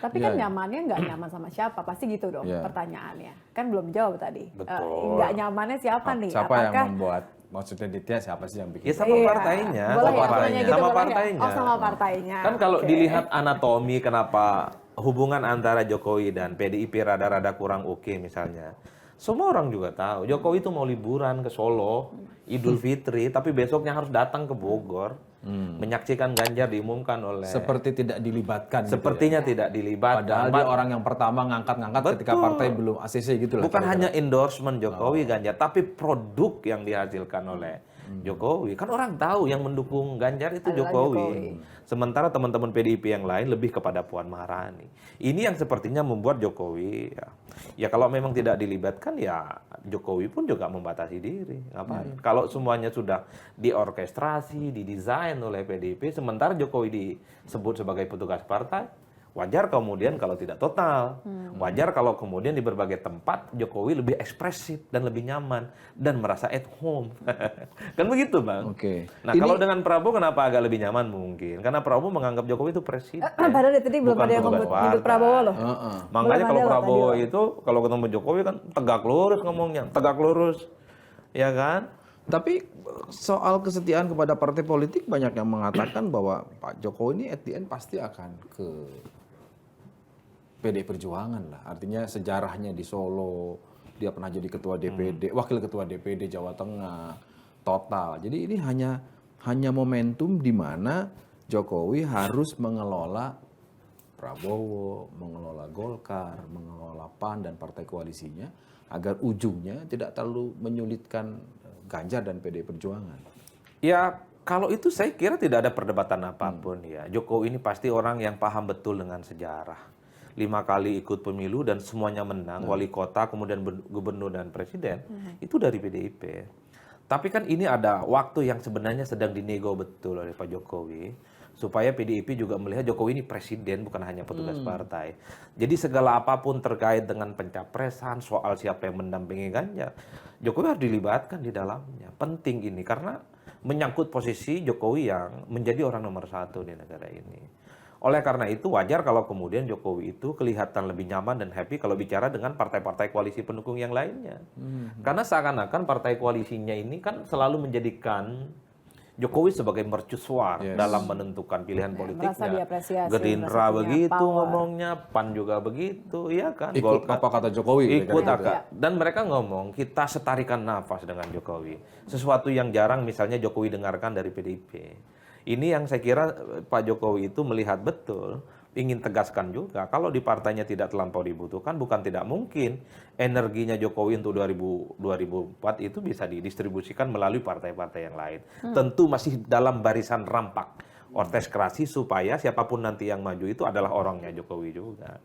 Tapi kan nyamannya nggak nyaman sama siapa, pasti gitu dong pertanyaannya. Kan belum jawab tadi. Nggak nyamannya siapa nih? Siapa yang membuat, maksudnya Ditya siapa sih yang bikin? Ya sama partainya. Boleh ya, partainya. gitu, Sama boleh ya? partainya. Oh, sama partainya. Kan kalau dilihat anatomi kenapa hubungan antara Jokowi dan PDIP rada-rada kurang oke misalnya. Semua orang juga tahu Jokowi itu mau liburan ke Solo, Idul Fitri, tapi besoknya harus datang ke Bogor, menyaksikan Ganjar diumumkan oleh. Seperti tidak dilibatkan. Sepertinya gitu ya? tidak dilibatkan. Padahal dia orang yang pertama ngangkat-ngangkat ketika partai belum ACC gitu lah. Bukan hanya endorsement Jokowi Ganjar, tapi produk yang dihasilkan oleh Jokowi. Kan orang tahu yang mendukung Ganjar itu Jokowi. Sementara teman-teman PDIP yang lain lebih kepada Puan Maharani. Ini yang sepertinya membuat Jokowi ya kalau memang tidak dilibatkan ya Jokowi pun juga membatasi diri. Ngapain? Kalau semuanya sudah diorkestrasi, didesain oleh PDIP, sementara Jokowi disebut sebagai petugas partai, wajar kemudian kalau tidak total. Wajar kalau kemudian di berbagai tempat Jokowi lebih ekspresif dan lebih nyaman dan merasa at home. Kan begitu, Bang. Oke. Nah, kalau dengan Prabowo kenapa agak lebih nyaman mungkin? Karena Prabowo menganggap Jokowi itu presiden. Padahal dari tadi belum ada yang nyebut Prabowo loh. Makanya kalau Prabowo itu kalau ketemu Jokowi kan tegak lurus ngomongnya, tegak lurus. Ya kan? Tapi soal kesetiaan kepada partai politik banyak yang mengatakan bahwa Pak Jokowi ini at the end pasti akan ke PDI Perjuangan lah. Artinya sejarahnya di Solo, dia pernah jadi ketua DPD, wakil ketua DPD Jawa Tengah, total. Jadi ini hanya momentum di mana Jokowi harus mengelola Prabowo, mengelola Golkar, mengelola PAN dan partai koalisinya agar ujungnya tidak terlalu menyulitkan Ganjar dan PDI Perjuangan. Ya, kalau itu saya kira tidak ada perdebatan apapun ya. Jokowi ini pasti orang yang paham betul dengan sejarah. 5 kali ikut pemilu dan semuanya menang, wali kota, kemudian gubernur dan presiden, itu dari PDIP. Tapi kan ini ada waktu yang sebenarnya sedang dinego betul oleh Pak Jokowi, supaya PDIP juga melihat Jokowi ini presiden, bukan hanya petugas partai. Jadi segala apapun terkait dengan pencapresan, soal siapa yang mendampingi Ganjar, Jokowi harus dilibatkan di dalamnya. Penting ini, karena menyangkut posisi Jokowi yang menjadi orang nomor 1 di negara ini. Oleh karena itu wajar kalau kemudian Jokowi itu kelihatan lebih nyaman dan happy kalau bicara dengan partai-partai koalisi pendukung yang lainnya. Karena seakan-akan partai koalisinya ini kan selalu menjadikan Jokowi sebagai mercusuar dalam menentukan pilihan politiknya. Gerindra begitu ngomongnya, PAN juga begitu, ya kan? Ikut apa kata Jokowi? Ikut agak. Dan mereka ngomong kita setarikan nafas dengan Jokowi. Sesuatu yang jarang misalnya Jokowi dengarkan dari PDIP. Ini yang saya kira Pak Jokowi itu melihat betul, ingin tegaskan juga, kalau di partainya tidak terlampau dibutuhkan, bukan tidak mungkin energinya Jokowi untuk 2004 itu bisa didistribusikan melalui partai-partai yang lain. Tentu masih dalam barisan rampak, orkestrasi supaya siapapun nanti yang maju itu adalah orangnya Jokowi juga.